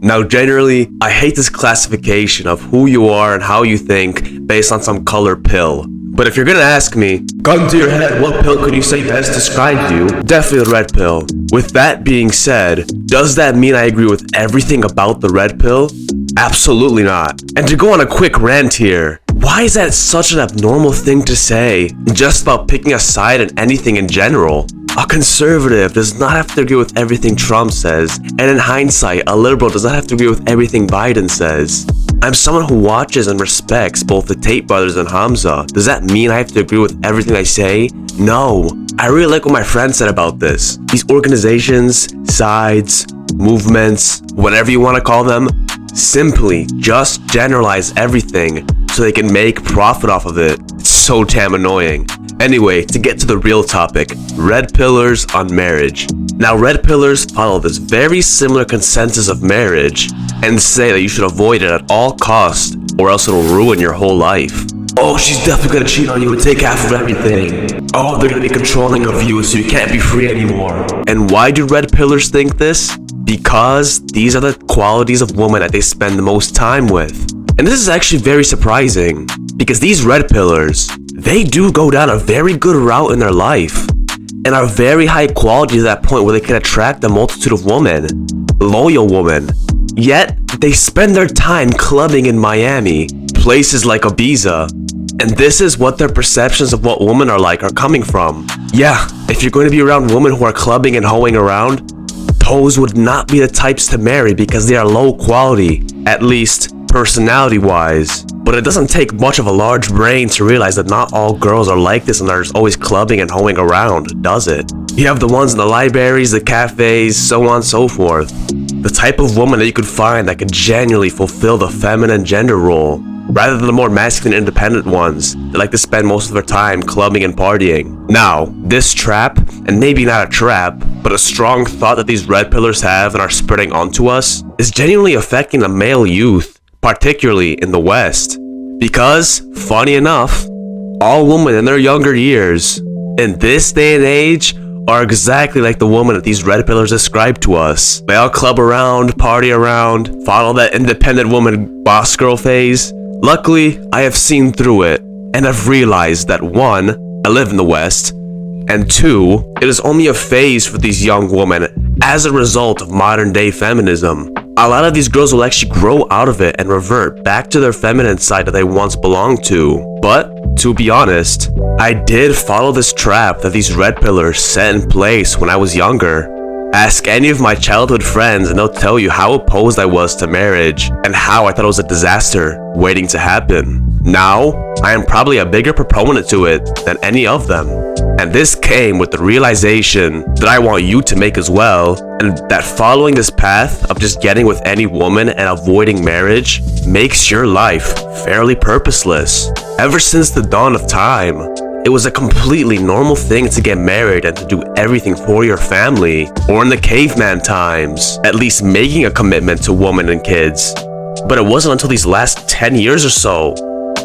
Now, generally, I hate this classification of who you are and how you think based on some color pill. But if you're gonna ask me, gun to your head, what pill could you say best describes you? Definitely the red pill. With that being said, does that mean I agree with everything about the red pill? Absolutely not. And to go on a quick rant here, why is that such an abnormal thing to say just about picking a side in anything in general? A conservative does not have to agree with everything Trump says, and in hindsight, a liberal does not have to agree with everything Biden says. I'm someone who watches and respects both the Tate brothers and Hamza. Does that mean I have to agree with everything they say? No. I really like what my friend said about this. These organizations, sides, movements, whatever you want to call them, simply just generalize everything so they can make profit off of it. It's so damn annoying. Anyway, to get to the real topic, red pillars on marriage. Now, red pillars follow this very similar consensus of marriage and say that you should avoid it at all costs or else it'll ruin your whole life. Oh, she's definitely gonna cheat on you and take half of everything. Oh, they're gonna be controlling of you so you can't be free anymore. And why do red pillars think this? Because these are the qualities of women that they spend the most time with. And this is actually very surprising because these red pillars, they do go down a very good route in their life and are very high quality to that point where they can attract a multitude of women, loyal women. Yet, they spend their time clubbing in Miami, places like Ibiza, and this is what their perceptions of what women are like are coming from. Yeah, if you're going to be around women who are clubbing and hoeing around, those would not be the types to marry because they are low quality, at least personality-wise. But it doesn't take much of a large brain to realize that not all girls are like this and are just always clubbing and hoeing around, does it? You have the ones in the libraries, the cafes, so on and so forth. The type of woman that you could find that could genuinely fulfill the feminine gender role, rather than the more masculine independent ones that like to spend most of their time clubbing and partying. Now, this trap, and maybe not a trap, but a strong thought that these red pillars have and are spreading onto us, is genuinely affecting the male youth, particularly in the West. Because, funny enough, all women in their younger years, in this day and age, are exactly like the woman that these red pillars describe to us. They all club around, party around, follow that independent woman boss girl phase. Luckily, I have seen through it, and I've realized that 1, I live in the West, and 2, it is only a phase for these young women as a result of modern day feminism. A lot of these girls will actually grow out of it and revert back to their feminine side that they once belonged to. But, to be honest, I did follow this trap that these red pillars set in place when I was younger. Ask any of my childhood friends and they'll tell you how opposed I was to marriage and how I thought it was a disaster waiting to happen. Now, I am probably a bigger proponent to it than any of them. And this came with the realization that I want you to make as well, and that following this path of just getting with any woman and avoiding marriage makes your life fairly purposeless. Ever since the dawn of time, it was a completely normal thing to get married and to do everything for your family, or in the caveman times, at least making a commitment to women and kids. But it wasn't until these last 10 years or so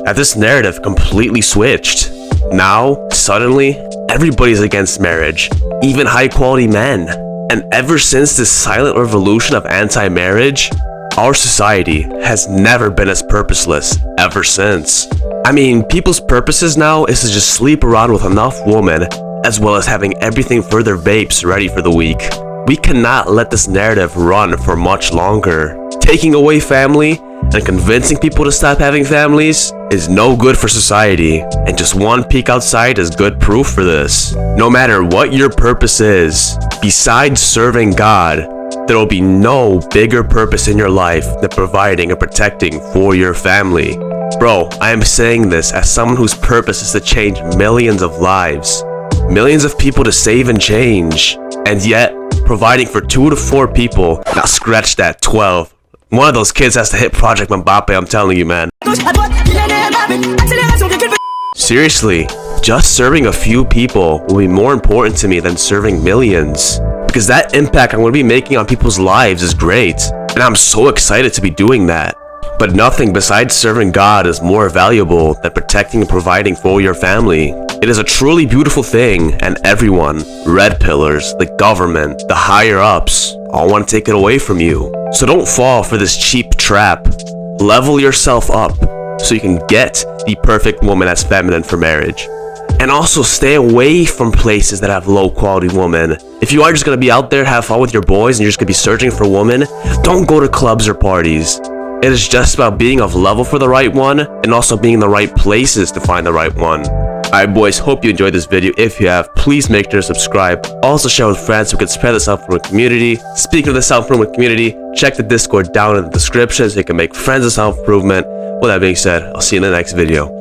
that this narrative completely switched. Now, suddenly, everybody's against marriage, even high-quality men. And ever since this silent revolution of anti-marriage, our society has never been as purposeless ever since. I mean, people's purposes now is to just sleep around with enough women, as well as having everything for their vapes ready for the week. We cannot let this narrative run for much longer. Taking away family and convincing people to stop having families is no good for society, and just one peek outside is good proof for this. No matter what your purpose is, besides serving God, there will be no bigger purpose in your life than providing and protecting for your family. Bro, I am saying this as someone whose purpose is to change millions of lives, millions of people to save and change, and yet providing for 2 to 4 people. Now scratch that, 12. One of those kids has to hit Project Mbappe, I'm telling you, man. Seriously, just serving a few people will be more important to me than serving millions. Because that impact I'm going to be making on people's lives is great, and I'm so excited to be doing that. But nothing besides serving God is more valuable than protecting and providing for your family. It is a truly beautiful thing, and everyone, red pillars, the government, the higher ups, all want to take it away from you. So don't fall for this cheap trap. Level yourself up so you can get the perfect woman that's feminine for marriage. And also stay away from places that have low quality women. If you are just gonna be out there, have fun with your boys, and you're just gonna be searching for women, don't go to clubs or parties. It is just about being of level for the right one, and also being in the right places to find the right one. Alright boys, hope you enjoyed this video. If you have, please make sure to subscribe. Also share with friends so we can spread the self-improvement community. Speaking of the self-improvement community, check the Discord down in the description so you can make friends of self-improvement. With that being said, I'll see you in the next video.